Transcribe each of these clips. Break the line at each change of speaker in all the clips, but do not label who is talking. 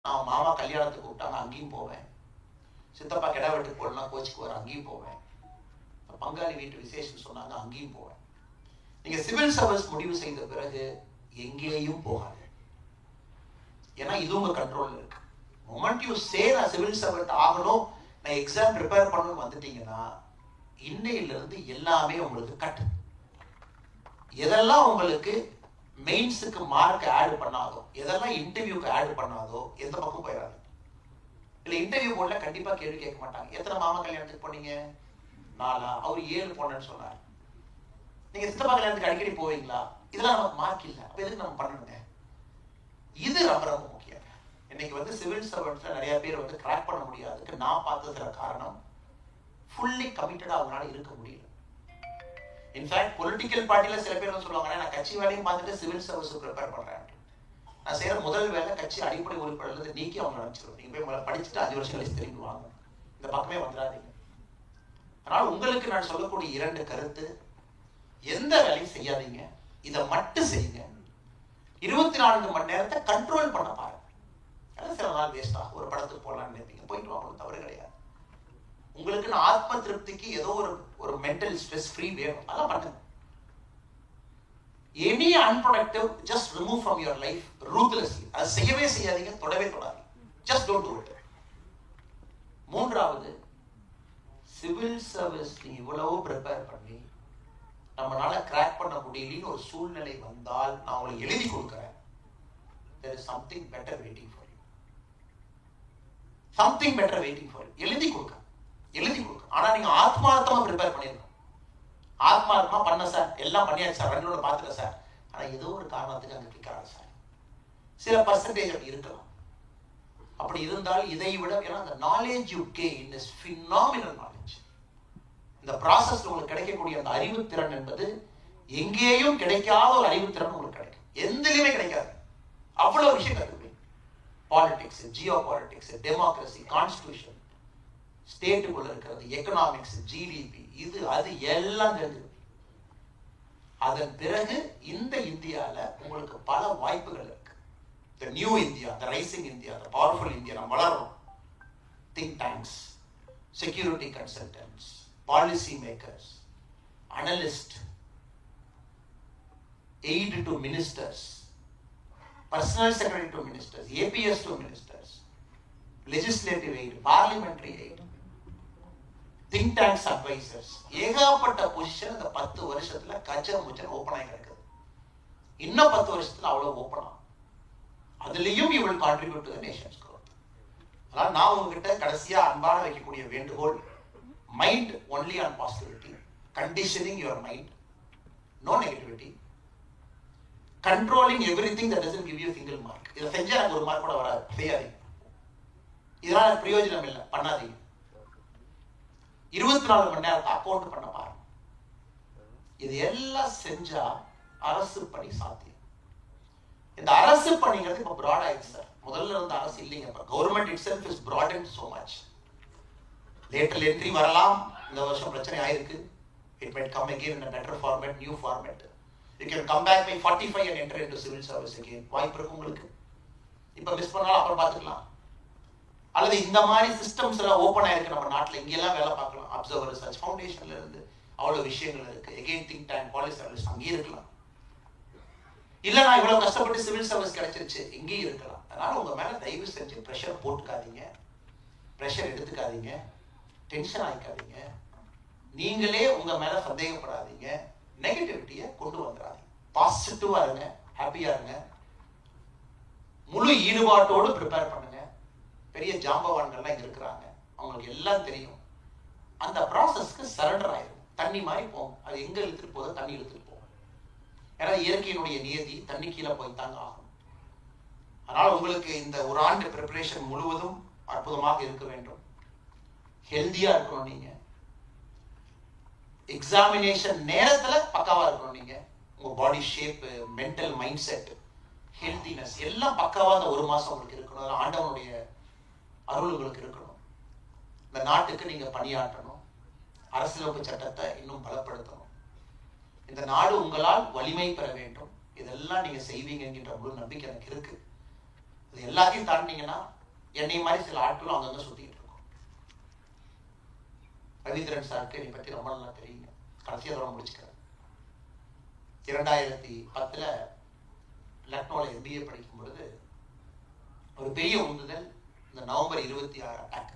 நான் மாமா கல்யாணத்துக்கு கூப்பிட்டாங்க, அங்கேயும் போவேன். சித்தப்பா கிடா வெட்டுக்கு போடலாம் கோச்சுக்கு வர, அங்கேயும் போவேன். பங்காளி வீட்டு விசேஷம் சொன்னாங்க, அங்கேயும் போவேன். நீங்க சிவில் சர்வீஸ் முடிவு செய்த பிறகு எங்கேயும் போகாது. ஏன்னா இது உங்க கண்ட்ரோல்ல இருக்கு. மொமெண்ட் யூ சே நான் சிவில் சர்வெண்ட் ஆகணும், நான் எக்ஸாம் ப்ரிப்பேர் பண்ணணும் வந்துட்டீங்கன்னா இன்னையில இருந்து எல்லாமே உங்களுக்கு கட். எதெல்லாம் உங்களுக்கு மெயின்ஸுக்கு மார்க் ஆட் பண்ணாதோ, எதெல்லாம் இன்டர்வியூக்கு ஆட் பண்ணாதோ எந்த பக்கம் போயிடாது. இல்ல இன்டர்வியூ போர்ட்ல கண்டிப்பா கேள்வி கேட்க மாட்டாங்க. எத்தனை மாமா கல்யாணத்துக்கு போனீங்க? 4. அவர் 7 போனேன்னு சொன்னார். நீங்க சித்தப்பா கல்யாணத்துக்கு அடிக்கடி போவீங்களா? இதெல்லாம் நமக்கு மார்க் இல்லை, அப்ப எதுக்கு நம்ம பண்ணணுங்க? இது ரொம்ப ரொம்ப முக்கியம். இன்னைக்கு சிவில் சர்வெண்ட்ஸ்ல நிறைய பேர் கிராக் பண்ண முடியாதுக்கு நான் பார்த்ததுல காரணம் ஃபுல்லி கமிட்டடா அவங்களால இருக்க முடியல. இன்ஃபேக்ட் பொலிட்டிக்கல் பார்ட்டில சில பேர் சொல்லுவாங்க, நான் கட்சி வேலையும் பார்த்துட்டு சிவில் சர்வீஸ் ப்ரிப்பேர் பண்றேன். நான் செய்யற முதல் வேலை கட்சி அடிப்படை உறுப்பினர்கள் நீக்கி அவங்க நினைச்சிருவோம். நீங்க போய் படிச்சுட்டு 5 வருஷம் கழிச்சு திரும்பி வாங்க, இந்த பக்கமே வந்துடாதீங்க. அதனால உங்களுக்கு நான் சொல்லக்கூடிய 2 கருத்து, எந்த வேலையும் செய்யாதீங்க, இதை மட்டும் செய்யுங்க. 24 மணி நேரத்தை கண்ட்ரோல் பண்ண பாருங்க. சில நாள் வேஸ்ட் ஆகும். ஒரு படத்துக்கு போகலான்னு நினைப்பீங்க, போயிட்டு வாங்க, தவறு கிடையாது. உங்களுக்கு ஆத்ம திருப்திக்கு ஏதோ ஒரு மென்டல் ஸ்ட்ரெஸ் ஃப்ரீ வேணும், அதெல்லாம் பண்ணுங்க. Any unproductive just remove from your life ruthlessly. அது செய்யவே செய்யாதீங்க, தொடவே தொடாதீங்க. Just don't do it. 3வது, சிவில் சர்வீஸ் நீங்க இவ்வளவு ப்ரிப்பேர் பண்ணி நம்மளால கிராக் பண்ண முடியலன்னு ஒரு சூழ்நிலை வந்தால் நான் உங்களுக்கு எழுதி கொடுக்கிறேன். there is something better waiting for you. something better waiting for you. எழுதி கொடுக்க. ஆனா நீங்க ஆத்மார்த்தமா ப்ரிப்பேர் பண்ணிருக்கணும். ஆத்மார்த்தமா பண்ண சார், எல்லாம் பண்ணியாச்சு சார், 2 பார்த்துக்க சார், ஆனா ஏதோ ஒரு காரணத்துக்கு அங்க கிக்கிறாங்க சார். சில பர்சன்டேஜ் அப்படி இருக்கலாம். அப்படி இருந்தால் இதை விட, ஏன்னா அந்த knowledge you gain is phenomenal knowledge. இந்த ப்ராசஸ்ல உங்களுக்கு கிடைக்கக்கூடிய அந்த அறிவுத்திறன் என்பது எங்கேயும் கிடைக்காத ஒரு அறிவுத்திறன் உங்களுக்கு கிடைக்கும். எந்திலுமே கிடைக்காது. அவ்வளவு விஷயம் கற்றுப்பீங்க. Politics, geopolitics, democracy, constitution, ஸ்டேட்டுக்குள்ள இருக்கிறது, எக்கனாமிக்ஸ், ஜிடிபி, இது அது எல்லாம் தெரிஞ்சு. அதன் பிறகு இந்த இந்தியால உங்களுக்கு பல வாய்ப்புகள் இருக்கு. the new India, the rising India, the powerful India நம்ம வளரணும். think tanks, security consultants, policy makers, analysts, aid to ministers, personal secretary to ministers, APS to ministers, legislative aid, parliamentary aid, think tanks advisors, ஏகப்பட்ட position இந்த 10 வருஷத்துல கச்ச முச்சன் open ஆகி கிடக்குது. இன்னும் 10 வருஷத்துல அவ்வளவு ஓப்பன் ஆகும். அதுலயும் you will contribute to the nation's growth. அதனால நான் உங்ககிட்ட கடைசியா அன்பான வைக்கக்கூடிய வேண்டுகோள், mind only on positivity, conditioning your mind, no negativity, controlling everything that doesn't give you a single mark. இதை செஞ்சா எனக்கு 1 மார்க் கூட வராது, செய்யாதீங்க. இதனால பிரயோஜனம் இல்லை, பண்ணாதீங்க. 24 மணி நேரத்தை அக்கௌண்ட் பண்ண பாருங்க. இது எல்லாம் செஞ்சா அரசு பணி சாத்தியம். இந்த அரசு பணிங்கிறது இப்ப பிராட் ஆயிடுச்சு சார். முதல்ல இருந்த அரசு இல்லைங்க. Government it self is broadened so much. Later entry வரலாம், இந்த வருஷம் பிரச்சனை ஆயிருக்கு. It might come again in a better format, new format. You can come back by 45 and enter into civil service again. வாய்ப்பு இருக்கு உங்களுக்கு. இப்ப மிஸ் பண்ணாலும் அப்புறம் பார்த்துக்கலாம். அல்லது இந்த மாதிரி சிஸ்டம்ஸ் எல்லாம் ஓப்பன் ஆயிருக்கு நம்ம நாட்டில், இங்கெல்லாம் வேலை பார்க்கலாம். அப்சர்வர் ரிசர்ச் ஃபவுண்டேஷன்ல இருந்து அவ்வளவு விஷயங்கள் இருக்கு. Again think tank, policy service அங்கேயும் இருக்கலாம். இல்ல நான் இவ்வளவு கஷ்டப்பட்டு சிவில் சர்வீஸ் கிடைச்சிருச்சு, இங்கேயும் இருக்கலாம். அதனால உங்க மேல தயவு செஞ்சு ப்ரெஷர் போட்டுக்காதீங்க, ப்ரெஷர் எடுத்துக்காதீங்க, டென்ஷன் ஆயிக்காதீங்க, நீங்களே உங்க மேல சந்தேகப்படாதீங்க, நெகட்டிவிட்டியை கொண்டு வந்துடாதீங்க. பாசிட்டிவா இருங்க, ஹாப்பியா இருங்க, முழு ஈடுபாட்டோடு ப்ரிப்பேர் பண்ணுங்க. பெரிய ஜாம்பவான்கள்லாம் இங்க இருக்கிறாங்க, அவங்களுக்கு எல்லாம் தெரியும். அந்த ப்ராசஸ்க்கு சரண்டர் ஆயிடும். தண்ணி மாதிரி போகும், அது எங்க இழுத்துட்டு போதோ தண்ணி இழுத்துட்டு போகும். ஏன்னா இயற்கையினுடைய நியதி தண்ணி கீழே போய் தாங்க ஆகும். அதனால உங்களுக்கு இந்த 1 ஆண்டு ப்ரிப்பரேஷன் முழுவதும் அற்புதமாக இருக்க வேண்டும். ஹெல்தியா இருக்கணும். நீங்க எக்ஸாமினேஷன் நேரத்துல பக்காவா இருக்கணும். நீங்க உங்க பாடி shape, mental mind set, healthiness எல்லாம் பக்காவா அந்த 1 மாசம் உங்களுக்கு இருக்கணும். ஆண்டவனுடைய அருள் உங்களுக்கு இருக்கணும். இந்த நாட்டுக்கு நீங்க பணியாற்றணும். அரசியலமைப்பு சட்டத்தை இன்னும் பலப்படுத்தணும். இந்த நாடு உங்களால் வலிமை பெற வேண்டும். இதெல்லாம் நீங்க செய்வீங்க என்கின்ற முழு நம்பிக்கை எனக்கு இருக்கு. இது எல்லாத்தையும் தாண்டினீங்கன்னா என்னை மாதிரி சில ஆட்களும் அங்கங்க சுத்திட்டு இருக்கோம். ரவீந்திரன் சாருக்கு என்னை பத்தி ரொம்ப நல்லா தெரியுங்க. கடைசியாக தூரம் முடிச்சுக்கிறேன். 2010 லக்னோவில் MBA படிக்கும் பொழுது ஒரு பெரிய உந்துதல் இந்த நவம்பர் 26 அட்டாக்.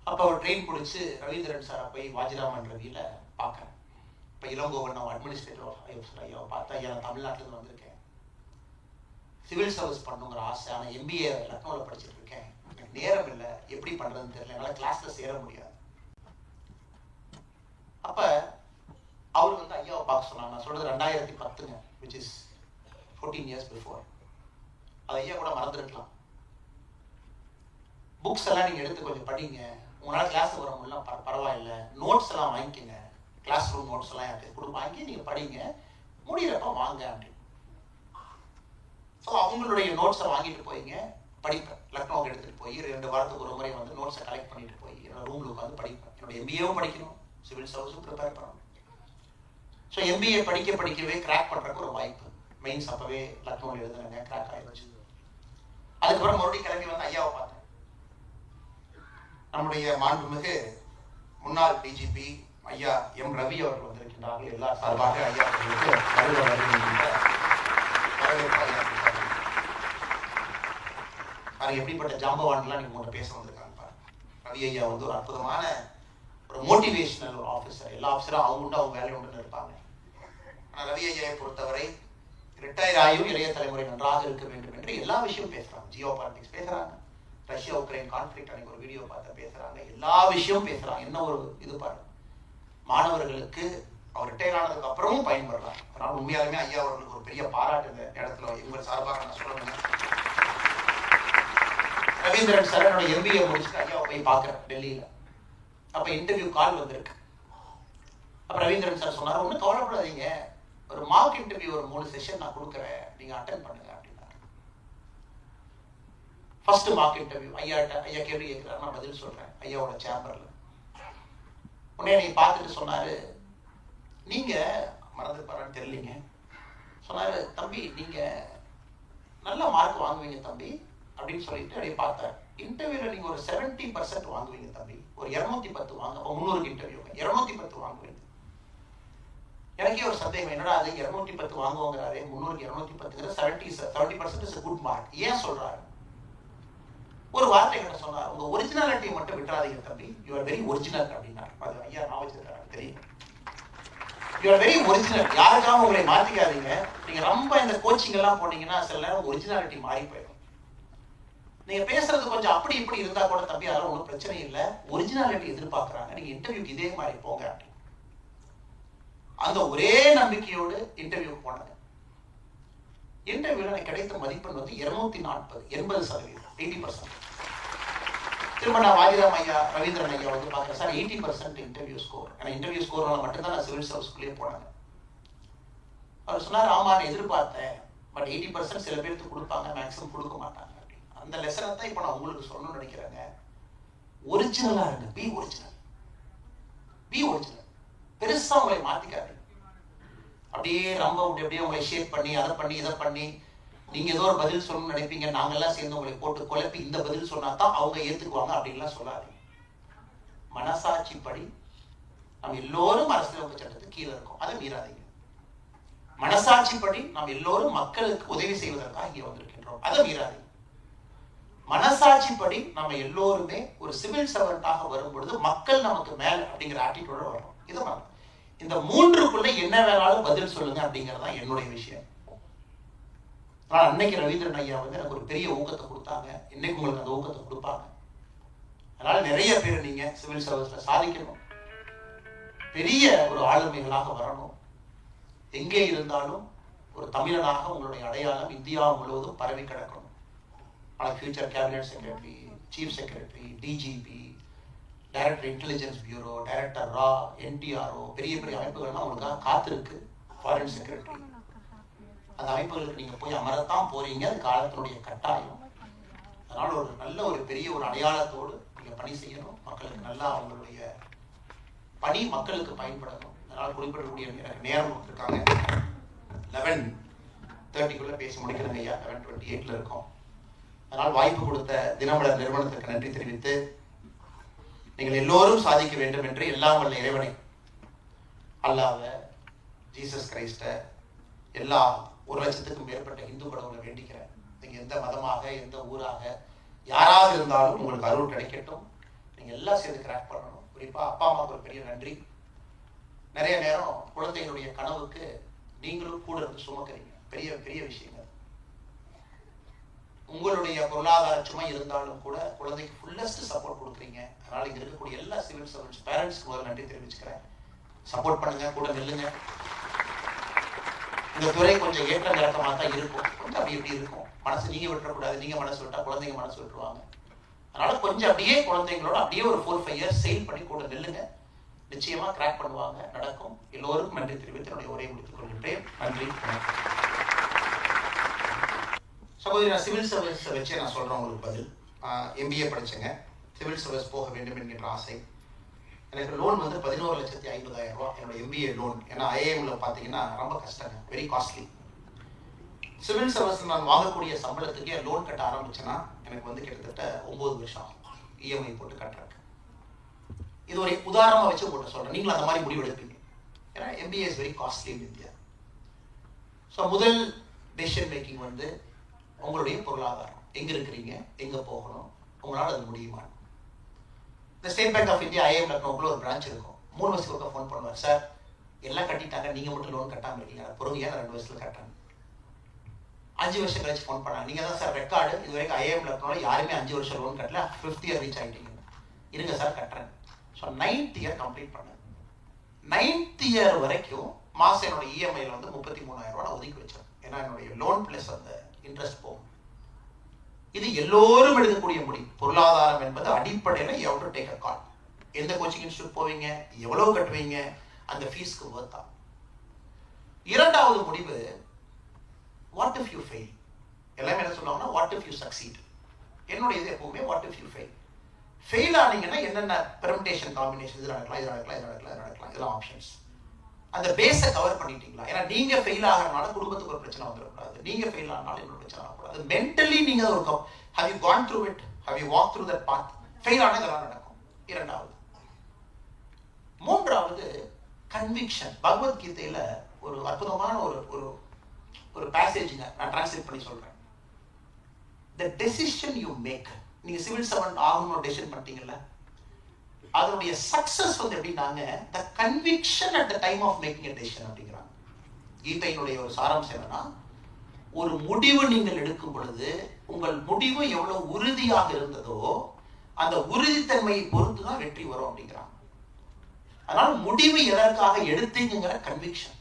அப்போ அவர் ட்ரெயின் பிடிச்சி ரவீந்திரன் சாரை போய் வாஜிராமன் ரவியில் பார்க்குறேன். இப்போ இளங்கோவன் நான் அட்மினிஸ்ட்ரேட்டிவ் ஐயாவை பார்த்தா, ஐயா நான் தமிழ்நாட்டிலேருந்து வந்திருக்கேன், சிவில் சர்வீஸ் பண்ணுங்கிற ஆசை, ஆனால் MBA லக்னோவில் படிச்சுட்டு இருக்கேன், எனக்கு நேரம் இல்லை, எப்படி பண்ணுறதுன்னு தெரியல, என்னால் கிளாஸில் சேர முடியாது. அப்போ அவர் வந்து ஐயாவை பார்க்க சொன்னாங்க. நான் சொல்கிறது 2010, which is 14 years before. அது ஐயா கூட மறந்துருக்கலாம். புக்ஸ் எல்லாம் நீங்கள் எடுத்து கொஞ்சம் படிங்க, உங்களால் கிளாஸுக்கு வர முடியல பரவாயில்ல, நோட்ஸ் எல்லாம் வாங்கிக்கோங்க, கிளாஸ் ரூம் நோட்ஸ் எல்லாம் எனக்கு கொடு, வாங்கி நீங்கள் படிங்க, முடிகிறப்ப வாங்க அப்படின்னு. ஸோ அவங்களுடைய நோட்ஸை வாங்கிட்டு போயிங்க, படிப்பேன். லக்னோவுக்கு எடுத்துகிட்டு போய் 2 வாரத்துக்கு ஒரு முறை வந்து நோட்ஸை கலெக்ட் பண்ணிட்டு போய் என்னோட ரூமில் உட்காந்து படிப்பேன். என்னோட MBAவும் படிக்கணும், சிவில் சர்வீஸும் ப்ரிப்பேர் பண்ணணும். ஸோ MBA படிக்கவே கிராக் பண்ணுறதுக்கு ஒரு வாய்ப்பு. மெயின்ஸ் அப்பவே லக்னோவில் எழுதுனாங்க, கிராக் ஆகிடுச்சு. அதுக்கப்புறம் மறுபடியும் கிளம்பி வந்து ஐயாவை பார்த்தேன். நம்முடைய மாண்புமிகு முன்னாள் DGP ஐயா M. ரவி அவர்கள் வந்திருக்கின்றார்கள். எல்லா சார்பாக ஐயா அவர்களுக்கு அது எப்படிப்பட்ட ஜாம்பவான்லாம் நீங்க உங்கள்கிட்ட பேச வந்திருக்காங்க பாருங்க. ரவி ஐயா வந்து ஒரு அற்புதமான ஒரு மோட்டிவேஷனல் ஒரு ஆஃபீஸர். எல்லா ஆஃபீஸரும் அவங்க உண்டு, அவங்க வேலை உண்டுன்னு இருப்பாங்க. ஆனால் ரவி ஐயாவை பொறுத்தவரை ரிட்டையர் ஆகியும் இளைய தலைமுறை நன்றாக இருக்க வேண்டும் என்று எல்லா விஷயமும் பேசுறாங்க. ஜியோ பாலிடிக்ஸ் பேசுறாங்க, ரஷ்யா உக்ரைன் கான்ஃபிளிக்ட் அன்னைக்கு ஒரு வீடியோ பார்த்து பேசுறாங்க, எல்லா விஷயமும் பேசுறாங்க. என்ன ஒரு இது பாருங்க, மாணவர்களுக்கு அவர் ரிட்டையர் ஆனதுக்கு அப்புறமும் பயன்படுறாங்க. அதனால உண்மையாலுமே ஐயா அவர்களுக்கு ஒரு பெரிய பாராட்டு இந்த இடத்துல உங்கள் சார்பாக நான் சொல்லணும். ரவீந்திரன் சார் என்னோட MBA முடிச்சுட்டு ஐயாவை போய் பார்க்குறேன் டெல்லியில். அப்போ இன்டர்வியூ கால் வந்திருக்கு. அப்போ ரவீந்திரன் சார் சொன்னார், ஒன்றும் கவலைப்படாதீங்க, ஒரு மார்க் இன்டர்வியூ ஒரு 3 செஷன் நான் கொடுக்குறேன், நீங்கள் அட்டென்ட் பண்ணுங்க அப்படின்னாரு. ஃபர்ஸ்ட் மார்க் இன்டர்வியூ ஐயா கேள்வி கேட்குறாரு, நான் பதில் சொல்கிறேன் ஐயாவோட சேம்பரில். உடனே நீ பார்த்துட்டு சொன்னார், நீங்கள் மறந்துருப்பாரான்னு தெரியலீங்க, சொன்னார், தம்பி நீங்கள் நல்ல மார்க் வாங்குவீங்க தம்பி அப்படின்னு சொல்லிட்டு அப்படியே பார்த்தார். இன்டர்வியூவில் நீங்கள் ஒரு 70% வாங்குவீங்க தம்பி, ஒரு 210 வாங்க, 300 இன்டர்வியூ 210 வாங்குவீங்க. எனக்கே ஒரு சந்தேகம், என்னடா அது 210 வாங்குவாங்கிறாரு, 300க்கு 210, 70% இஸ் குட் மார்க், ஏன் சொல்றாரு? ஒரு வார்த்தை கிட்ட சொன்னார், உங்க ஒரிஜினாலிட்டியை மட்டும் விட்டுறாதீங்க தம்பி, யூ ஆர் வெரி ஒரிஜினல் அப்படின்னாரு. அது ஐயா நான் வச்சிருக்காரு தெரியும், யூ ஆர் வெரி ஒரிஜினல், யாருக்காக உங்களை மாத்திக்காதீங்க. நீங்க ரொம்ப இந்த கோச்சிங் எல்லாம் போனீங்கன்னா சில நேரம் ஒரிஜினாலிட்டி மாறி போயிடும். நீங்க பேசுறது கொஞ்சம் அப்படி இப்படி இருந்தா கூட தம்பி அதெல்லாம் ஒன்றும் பிரச்சனை இல்லை, ஒரிஜினாலிட்டி எதிர்பார்க்கறாங்க, நீங்க இன்டர்வியூக்கு இதே மாதிரி போங்க அப்படின்னு. அந்த ஒரே நம்பிக்கையோடு இன்டர்வியூ போனாங்க. இன்டர்வியூல எனக்கு கிடைத்த மதிப்பெண் வந்து 240, 80%, 80%. திரும்ப நான் வாஜிராம் ஐயா ரவீந்திரன் ஐயா வந்து பார்க்குறேன், சார் 80% இன்டர்வியூ ஸ்கோர். ஏன்னா இன்டர்வியூ ஸ்கோர்னால மட்டும்தான் நான் சிவில் சர்வீஸ்க்குள்ளேயே போனாங்க. அவர் சொன்னார், ஆமா நான் எதிர்பார்த்தேன், பட் 80% சில பேருக்கு கொடுப்பாங்க, மேக்ஸிமம் கொடுக்க மாட்டாங்க அப்படின்னு. அந்த லெசனை தான் இப்போ நான் உங்களுக்கு சொல்லணும்னு நினைக்கிறேங்க. ஒரிஜினலா இருங்க, பி ஒரிஜினல், பி ஒரிஜினல். பெருசா உங்களை மாத்திக்காது, அப்படியே ரொம்ப அப்படியே உங்களை ஷேப் பண்ணி அதை பண்ணி இதை பண்ணி நீங்க ஏதோ ஒரு பதில் சொல்லணும்னு நினைப்பீங்க, நாங்கெல்லாம் சேர்ந்து உங்களை போட்டு குழப்பி இந்த பதில் சொன்னா தான் அவங்க ஏத்துக்குவாங்க அப்படின்லாம் சொல்லாதீங்க. மனசாட்சிப்படி நம்ம எல்லோரும் அரசியலமைப்பு சட்டத்துக்கு கீழே இருக்கோம், அதை மீறாதீங்க. மனசாட்சிப்படி நாம் எல்லோரும் மக்களுக்கு உதவி செய்வதற்காக இங்கே வந்திருக்கின்றோம், அதை மீறாதீங்க. மனசாட்சிப்படி நம்ம எல்லோருமே ஒரு சிவில் சர்வெண்டாக வரும் பொழுது மக்கள் நமக்கு மேல அப்படிங்கிற ஆட்டிடியூட வரும். இதை இந்த 3க்குள்ள என்ன வேணாலும் பதில் சொல்லுங்க அப்படிங்கறதுதான் என்னுடைய விஷயம். ஆனால் அன்னைக்கு ரவீந்திரன் ஐயா வந்து எனக்கு ஒரு பெரிய ஊக்கத்தை கொடுத்தாங்க, இன்னைக்கு உங்களுக்கு அந்த ஊக்கத்தை கொடுப்பாங்க. அதனால நிறைய பேர் நீங்க சிவில் சர்வீஸ்ல சாதிக்கணும், பெரிய ஒரு ஆளுமைகளாக வரணும். எங்கே இருந்தாலும் ஒரு தமிழனாக உங்களுடைய அடையாளம் இந்தியா முழுவதும் பரவி கிடக்கணும். ஆனால் future cabinet secretary, chief secretary, DGP, director intelligence bureau, director ரா, NTRO, பெரிய பெரிய அமைப்புகள்லாம் உங்களுக்காக காத்திருக்கு. ஃபாரின் செக்ரட்டரி, அந்த அமைப்புகளுக்கு நீங்க போய் அமரத்தான் போறீங்க, அது காலத்தினுடைய கட்டாயம். அதனால ஒரு நல்ல ஒரு பெரிய ஒரு அடையாளத்தோடு நீங்க பணி செய்யணும், மக்களுக்கு நல்லா அவங்களுடைய பணி மக்களுக்கு பயன்படணும். அதனால குறிப்பிடக்கூடிய எனக்கு நேரம் கொடுத்துருக்காங்க, 11:30 பேசி முடிக்கிறேங்க ஐயா, 11:28 இருக்கோம். அதனால் வாய்ப்பு கொடுத்த தினமலர் நிறுவனத்திற்கு நன்றி தெரிவித்து, நீங்கள் எல்லோரும் சாதிக்க வேண்டும் என்று எல்லாம் வல்ல இறைவனை, அல்லாஹ்வை, ஜீசஸ் கிரைஸ்ட, எல்லா 1,00,000க்கும் மேற்பட்ட இந்து கடவுளை வேண்டிக்கிறேன். நீங்க எந்த மதமாக, எந்த ஊராக, யாராக இருந்தாலும் உங்களுக்கு அருள் கிடைக்கட்டும். நீங்க எல்லாம் சேர்ந்து கிராக் பண்ணணும். குறிப்பா அப்பா அம்மாவுக்கு ஒரு பெரிய நன்றி. நிறைய நேரம் குழந்தைகளுடைய கனவுக்கு நீங்களும் கூட இருந்து சுமக்கிறீங்க. பெரிய பெரிய விஷயங்கள். உங்களுடைய பொருளாதார சுமை இருந்தாலும் கூட குழந்தைக்கு ஃபுல்லஸ்ட் சப்போர்ட் கொடுக்குறீங்க. அதனால இங்க இருக்கக்கூடிய எல்லா சிவில் சர்வன்ட்ஸ் பேரண்ட்ஸ்க்கு முதல்ல நன்றி தெரிவிச்சுக்கிறேன். சப்போர்ட் பண்ணுங்க, கூட நில்லுங்க. இந்த துறை கொஞ்சம் ஏற்ற இறக்கமாக தான் இருக்கும். கொஞ்சம் அப்படி இப்படி இருக்கும். மனசு நீங்க விட்டுறக்கூடாது. நீங்க மனசு விட்டா குழந்தைங்க மனசு விட்டுருவாங்க. அதனால கொஞ்சம் அப்படியே குழந்தைங்களோட அப்படியே ஒரு 4-5 இயர்ஸ் செயல் பண்ணி கூட நில்லுங்க. நிச்சயமா கிராக் பண்ணுவாங்க, நடக்கும். எல்லோருக்கும் நன்றி தெரிவித்து என்னுடைய உரையை முடித்துக் கொள்கின்றேன். நன்றி. சகோதரி, நான் சிவில் சர்வீஸ் வச்சு நான் சொல்றேன் உங்களுக்கு பதில். MBA படிச்சேங்க. சிவில் சர்வீஸ் போக வேண்டும் என்கின்ற ஆசை. எனக்கு லோன் வந்து 11,50,000 ரூபா என்னோட MBA லோன். ஏன்னா IIMல பார்த்தீங்கன்னா ரொம்ப கஷ்டங்க, வெரி காஸ்ட்லி. சிவில் சர்வீஸ் நான் வாங்கக்கூடிய சம்பளத்துக்கே லோன் கட்ட ஆரம்பிச்சேன்னா எனக்கு வந்து கிட்டத்தட்ட 9 வருஷம் EMI போட்டு கட்டுறேன். இது ஒரு உதாரணமாக வச்சு போட்டு சொல்றேன். நீங்களும் அந்த மாதிரி முடிவு எடுப்பீங்க. ஏன்னா MBA is very costly in India. So முதல் டெசிஷன் மேக்கிங் வந்து உங்களுடைய பொருளாதாரம். எங்க இருக்கிறீங்க, எங்க போகணும், உங்களால் அது முடியுமா? இந்த State Bank of India IIM லக்னோக்குள்ள ஒரு பிரான்ச் இருக்கும். 3 வருஷத்துக்கு ஃபோன் பண்ணுவார். சார் எல்லாம் கட்டிட்டாங்க, நீங்க மட்டும் லோன் கட்டாமல் இருக்கீங்க. பொறுமையா 2 வருஷத்துல கட்டுறேன். 5 வருஷம் கழிச்சு ஃபோன் பண்ணாங்க. நீங்க தான் சார் ரெக்கார்டு, இது வரைக்கும் IIM லக்னோல யாருமே 5 வருஷம் லோன் கட்டல, 5th இயர் ரீச் ஆகிட்டீங்க. இருங்க சார் கட்டுறேன். ஸோ 9th இயர் கம்ப்ளீட் பண்ணேன். 9th இயர் வரைக்கும் மாசம் என்னோட EMIல வந்து 33,000 ரூபாய் ஒதுக்கி வச்சேன். ஏன்னா என்னுடைய லோன் பிளஸ் அந்த இன்ட்ரெஸ்ட் போகும். இது எல்லோரும் எடுக்கக்கூடிய முடிவு. பொருளாதாரம் என்பது அடிப்படையில் you have to take a call. எந்த கோச்சிங் இன்ஸ்டியூட் போவீங்க, எவ்வளவு கட்டுவீங்க, அந்த ஃபீஸ்க்கு வர்த்தா. இரண்டாவது முடிவு, வாட் இஃப் யூ ஃபெயில். எல்லாமே என்ன சொல்லுவாங்கன்னா வாட் இஃப் யூ சக்சீட். என்னுடைய இது எப்பவுமே what if you fail. Fail ஆனீங்கன்னா என்னென்ன பெர்முடேஷன் காம்பினேஷன், இது நடக்கலாம், இது நடக்கலாம், இது நடக்கலாம், இது நடக்கலாம், இதெல்லாம் ஆப்ஷன்ஸ். அந்த பேஸை கவர் பண்ணிட்டீங்களா? ஏன்னா நீங்க ஃபெயில் ஆகிறனால குடும்பத்துக்கு ஒரு பிரச்சனை வந்துடக்கூடாது. நீங்க ஃபெயில் ஆனாலும் இன்னொரு பிரச்சனை ஆகக்கூடாது. மென்டலி நீங்க ஒரு have you gone through it, have you walked through that path. Fail ஆனா இதெல்லாம் நடக்கும். இரண்டாவது. மூன்றாவது கன்விக்ஷன். பகவத்கீதையில ஒரு அற்புதமான ஒரு ஒரு பேசேஜ்ங்க, நான் டிரான்ஸ்லேட் பண்ணி சொல்றேன். the decision you make. நீங்க சிவில் சர்வன்ட் ஆகணும்னு டெசிஷன் பண்ணிட்டீங்கல்ல, அதனுடைய சக்சஸ் வந்து எப்படின்னாங்க, the conviction at the time of making a decision அப்படிங்கிறாங்க. கீதையினுடைய ஒரு சாராம்சம் என்னன்னா, ஒரு முடிவு நீங்கள் எடுக்கும் பொழுது உங்கள் முடிவு எவ்வளவு உறுதியாக இருந்ததோ அந்த உறுதித்தன்மையை பொறுத்து தான் வெற்றி வரும் அப்படிங்கிறாங்க. அதனால முடிவு எதற்காக எடுத்தீங்கிற கன்விக்ஷன்.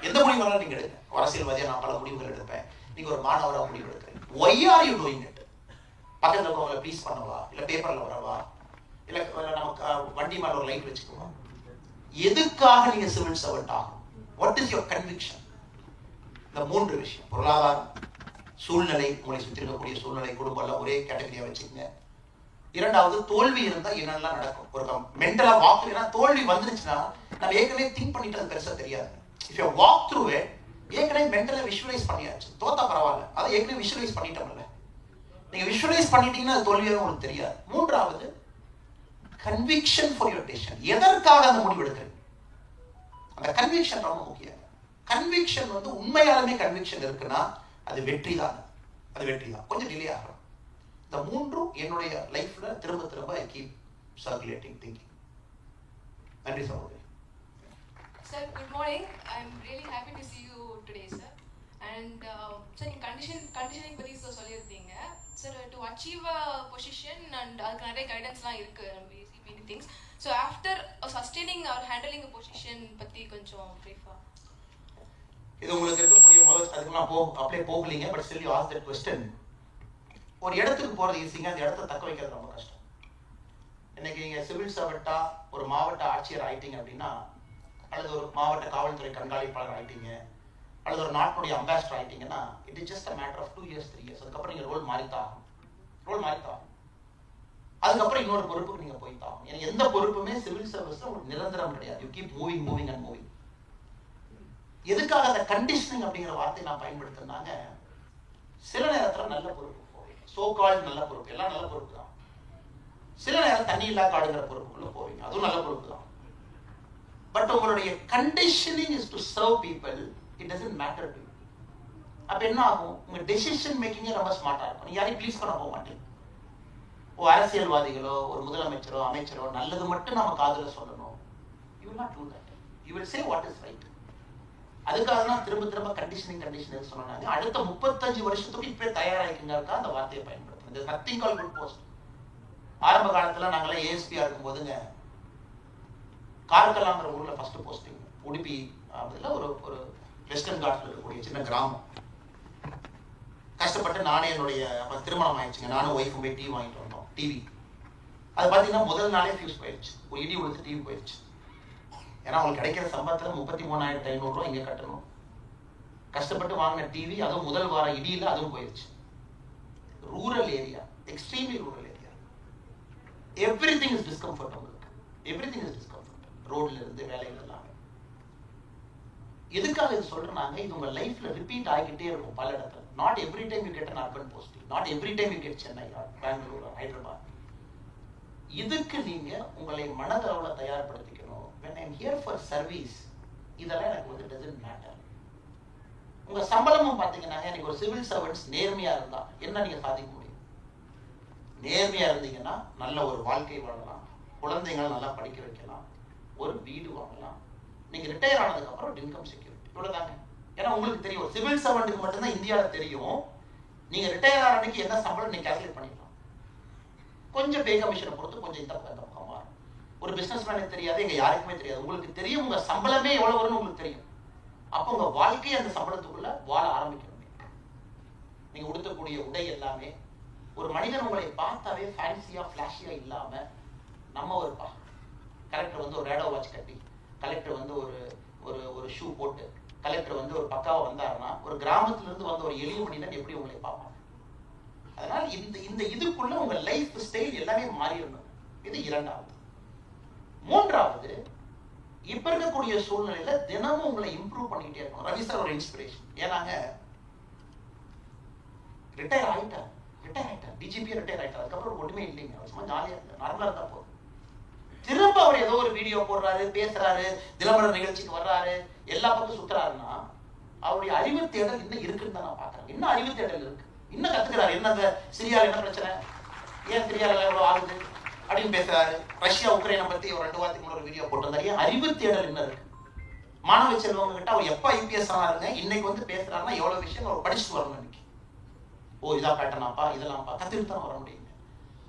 எந்த முடிவு வேணாலும் நீங்க எடுங்க. அரசியல்வாதியா நான் பல முடிவுகள் எடுப்பேன். நீங்க ஒரு மாணவரா முடிவு எடுக்கிறீங்க. why are you doing it? பக்கத்துல இருக்கவங்களை ப்ளீஸ் பண்ணவா, இல்ல பேப்பர்ல வரவா, இல்ல நமக்கு வண்டி மேல ஒரு லைட் வச்சுக்குவோம். எதுக்காக நீங்க சிவில் சர்வன்ட் ஆகணும்? What is your conviction? இந்த 3 விஷயம், பொருளாதாரம், சூழ்நிலை, உங்களை சுற்றி இருக்கக்கூடிய சூழ்நிலை, குடும்பம் எல்லாம் ஒரே கேட்டகரியா வச்சுக்கோங்க. இரண்டாவது, தோல்வி இருந்தா என்னெல்லாம் நடக்கும். ஒரு மென்டலா வாக், ஏன்னா தோல்வி வந்துருச்சுன்னா நம்ம ஏற்கனவே திங்க் பண்ணிட்டு அது பெருசா தெரியாது. If you walk through it, ஏற்கனவே மென்டலா விஷுவலைஸ் பண்ணியாச்சு. தோத்தா பரவாயில்ல, அதை ஏற்கனவே விஷுவலைஸ் பண்ணிட்டோம்ல. நீங்க விஷுவலைஸ் பண்ணிட்டீங்கன்னா அது தோல்வியாக உங்களுக்கு தெரியாது. மூன்றாவது, கன்விக்ஷன் ஃபார் யுவர் டெசிஷன். எதற்காக அந்த முடிவு எடுக்கிறீங்க? அந்த கன்விக்ஷன் ரொம்ப முக்கியம். கன்விக்ஷன் வந்து உண்மையாலுமே கன்விக்ஷன் இருக்குன்னா அது வெற்றி தான். அது வெற்றி தான். கொஞ்சம் டிலே ஆகும். இந்த 3ம் என்னுடைய லைஃப்ல திரும்ப திரும்ப ஐ கீப் சர்க்குலேட்டிங் திங்கிங். நன்றி சகோதரி.
Sir, good morning. I'm really happy to see you today, sir. And sir, in conditioning பத்தி சொல்லியிருந்தீங்க. Sir, to achieve a position and அதுக்கு நிறைய கைடன்ஸ்லாம் இருக்கு. We see many things. So after sustaining or handling a position பத்தி கொஞ்சம் பிரீஃபா.
இது உங்களுக்கு இருக்கக்கூடிய முதல் அதுக்கெல்லாம் அப்படியே போகலீங்க. But still you ask that question. ஒரு இடத்துக்கு போறது ஈஸிங்க, அந்த இடத்தை தக்க வைக்கிறது ரொம்ப கஷ்டம். இன்னைக்கு நீங்க சிவில் சர்வெண்டா ஒரு மாவட்ட ஆட்சியர் ஆயிட்டீங்க அப்படின்னா, அல்லது ஒரு மாவட்ட காவல்துறை கண்காணிப்பாளர் ஆயிட்டீங்க, அல்லது ஒரு நாட்டுடைய அம்பாசிடர் ஆயிட்டீங்கன்னா, it is just a matter of 2 years 3 years. அதுக்கப்புறம் நீங்க ரோல் மாறித்தான். அதுக்கப்புறம் இன்னொரு பொறுப்புக்கு நீங்க போய்தான். ஏன்னா எந்த பொறுப்புமே சிவில் சர்வீஸ்ல ஒரு நிரந்தரம் கிடையாது. You keep moving and moving. எதுக்காக அந்த கண்டிஷனிங் அப்படிங்கிற வார்த்தை நான் பயன்படுத்தினாங்க, சில நேரத்துல நல்ல பொறுப்பு போவீங்க, சோ கால்ட் நல்ல பொறுப்பு, எல்லாம் நல்ல பொறுப்பு தான். சில நேரம் தண்ணி இல்லா காடுங்கிற பொறுப்புக்குள்ள போவீங்க, அதுவும் நல்ல பொறுப்பு தான். பட் உங்களுடைய conditioning is to serve people, it doesn't matter to you. அப்ப என்ன ஆகும், உங்க டெசிஷன் மேக்கிங்கே ரொம்ப ஸ்மார்ட்டா இருக்கும். நீங்க யாரையும் ப்ளீஸ் பண்ண போக மாட்டீங்க. அரசியல்வாதிகளோ ஒரு முதலமைச்சரோ அமைச்சரோ நல்லது மட்டும் நம்ம காதுல சொல்லணும், you will not to that. You will say what is right. அதுக்காக தான் திரும்ப திரும்ப கண்டிஷன் சொன்னாங்க. அடுத்த 35 வருஷத்துக்கு இப்பவே தயாராகிக்குங்க அந்த வார்த்தையை பயன்படுத்துறது. நத்திங் கால் குட் போஸ்ட். ஆரம்ப காலத்துல நாங்களாம் ஏஎஸ்பியா இருக்கும் போதுங்க, கார்கலாங்கிற ஊர்ல ஃபர்ஸ்ட் போஸ்டிங். உடுப்பி அதுல ஒரு வெஸ்டர்ன் காட்ல இருக்கக்கூடிய சின்ன கிராமம். கஷ்டப்பட்டு நானே என்னுடைய திருமணம் ஆயிடுச்சுங்க, நானும் ஒய்ஃபும் போய் டிவி வாங்கிட்டு வந்தோம். டிவி அது பார்த்தீங்கன்னா முதல் நாளே ஃபியூஸ் போயிடுச்சு, ஒரு இடி விழுந்து டிவி போயிடுச்சு. ஏன்னா அவங்களுக்கு கிடைக்கிற சம்பளத்துல 33,500 ரூபாய் இங்கே கட்டணும். கஷ்டப்பட்டு வாங்கின டிவி அதுவும் முதல் வார இடியில் அதுவும் போயிடுச்சு. Rural area, extremely rural area. Everything is discomfort. உங்களுக்கு எவ்ரிதிங் இஸ் டிஸ்கம்ஃபர்ட், ரோட்ல இருந்து வேலைகள் எல்லாமே. எதுக்காக இது சொல்றாங்க, இது உங்க லைஃப்ல ரிப்பீட் ஆகிக்கிட்டே இருக்கும் பல இடத்துல. Not every time you get an urban posting, not every time you get Chennai or Bangalore or Hyderabad. இதுக்கு நீங்க உங்களை மனதளவுல தயார்படுத்திக்கணும். when I am here for service, இதெல்லாம் எனக்கு வந்து doesn't matter. உங்க சம்பளமும் பாத்தீங்கன்னா, எனக்கு ஒரு சிவில் சர்வன்ட்ஸ் நேர்மையா இருந்தா என்ன நீங்க சாதிக்க முடியும்? நேர்மையா இருந்தீங்கன்னா நல்ல ஒரு வாழ்க்கை வாழலாம், குழந்தைங்களை நல்லா படிக்க வைக்கலாம், ஒரு வீடு வாங்கலாம். நீங்க ரிட்டையர் ஆனதுக்கு அப்புறம் இன்கம் செக்யூரிட்டி, இவ்வளவுதாங்க. ஏன்னா உங்களுக்கு தெரியும், ஒரு சிவில் சர்வெண்ட்டுக்கு மட்டும்தான் இந்தியாவில் தெரியும் நீங்க ரிட்டையர் ஆன அன்னைக்கு என்ன சம்பளம் நீங்க கால்குலேட் பண்ணிக்கலாம். கொஞ்சம் பே கமிஷனை பொறுத்து கொஞ்சம் இந்த பக்கம் மாறும். ஒரு பிசினஸ் மேனுக்கு தெரியாது, எங்க யாருக்குமே தெரியாது. உங்களுக்கு தெரியும் உங்க சம்பளமே எவ்வளவு வரும்னு உங்களுக்கு தெரியும். அப்போ உங்க வாழ்க்கையை அந்த சம்பளத்துக்குள்ள வாழ ஆரம்பிக்கணும். நீங்க உடுத்தக்கூடிய உடை எல்லாமே ஒரு மனிதன் உங்களை பார்த்தாவே ஃபேன்சியா ஃபிளாஷியா இல்லாம நம்ம ஒரு கலெக்டர் வந்து ஒரு ரேடோ வாட்ச் கட்டி, கலெக்டர் வந்து ஒரு ஷூ போட்டு, கலெக்டர் வந்து ஒரு பக்காவா வந்தாருன்னா ஒரு கிராமத்துல இருந்து வந்த ஒரு எளிய மனிதன் எப்படி உங்களை பார்ப்பாங்க. அதனால இந்த இதுக்குள்ள உங்க லைஃப் ஸ்டைல் எல்லாமே மாறிடணும். இது இரண்டாவது. மூன்றாவது, இப்ப இருக்கக்கூடிய சூழ்நிலையில தினமும் உங்களை இம்ப்ரூவ் பண்ணிக்கிட்டே இருக்கணும். ரவி சார் ஒரு இன்ஸ்பிரேஷன். ஏன்னாங்க ரிட்டையர் ஆயிட்டார், டிஜிபி ரிட்டையர் ஆயிட்டார். அதுக்கப்புறம் ஒண்ணுமே இல்லைங்க, சும்மா ஜாலியா இருந்தா, நார்மலா இருந்தா போதும். திரும்ப அவர் ஏதோ ஒரு வீடியோ போடுறாரு, பேசுறாரு, தினமலர் நிகழ்ச்சிக்கு வர்றாரு, எல்லா பக்கம் சுத்துறாருன்னா அவருடைய அறிவு தேடல் இன்னும் இருக்குன்னு தான் நான் பாக்குறேன். இன்னும் அறிவு தேடல் இருக்கு, இன்னும் கத்துக்கிறாரு. என்ன அந்த சிரியால என்ன பிரச்சனை, ஏன் சிரியால எவ்வளவு ஆகுது அப்படின்னு பேசுறாரு. ரஷ்யா உக்ரைனை பத்தி ஒரு 2 வாரத்துக்கு முன்னாடி வீடியோ போட்டிருந்தாரு. அறிவு தேடல் என்ன இருக்கு. மாணவ செல்வங்க கிட்ட அவர் எப்ப ஐபிஎஸ் ஆனாருங்க, இன்னைக்கு வந்து பேசுறாருன்னா எவ்வளவு விஷயம் அவர் படிச்சுட்டு வரணும். இன்னைக்கு இதா பேட்டர்னாப்பா, இதெல்லாம்ப்பா கத்துக்கிட்டு தான் வர முடியுங்க.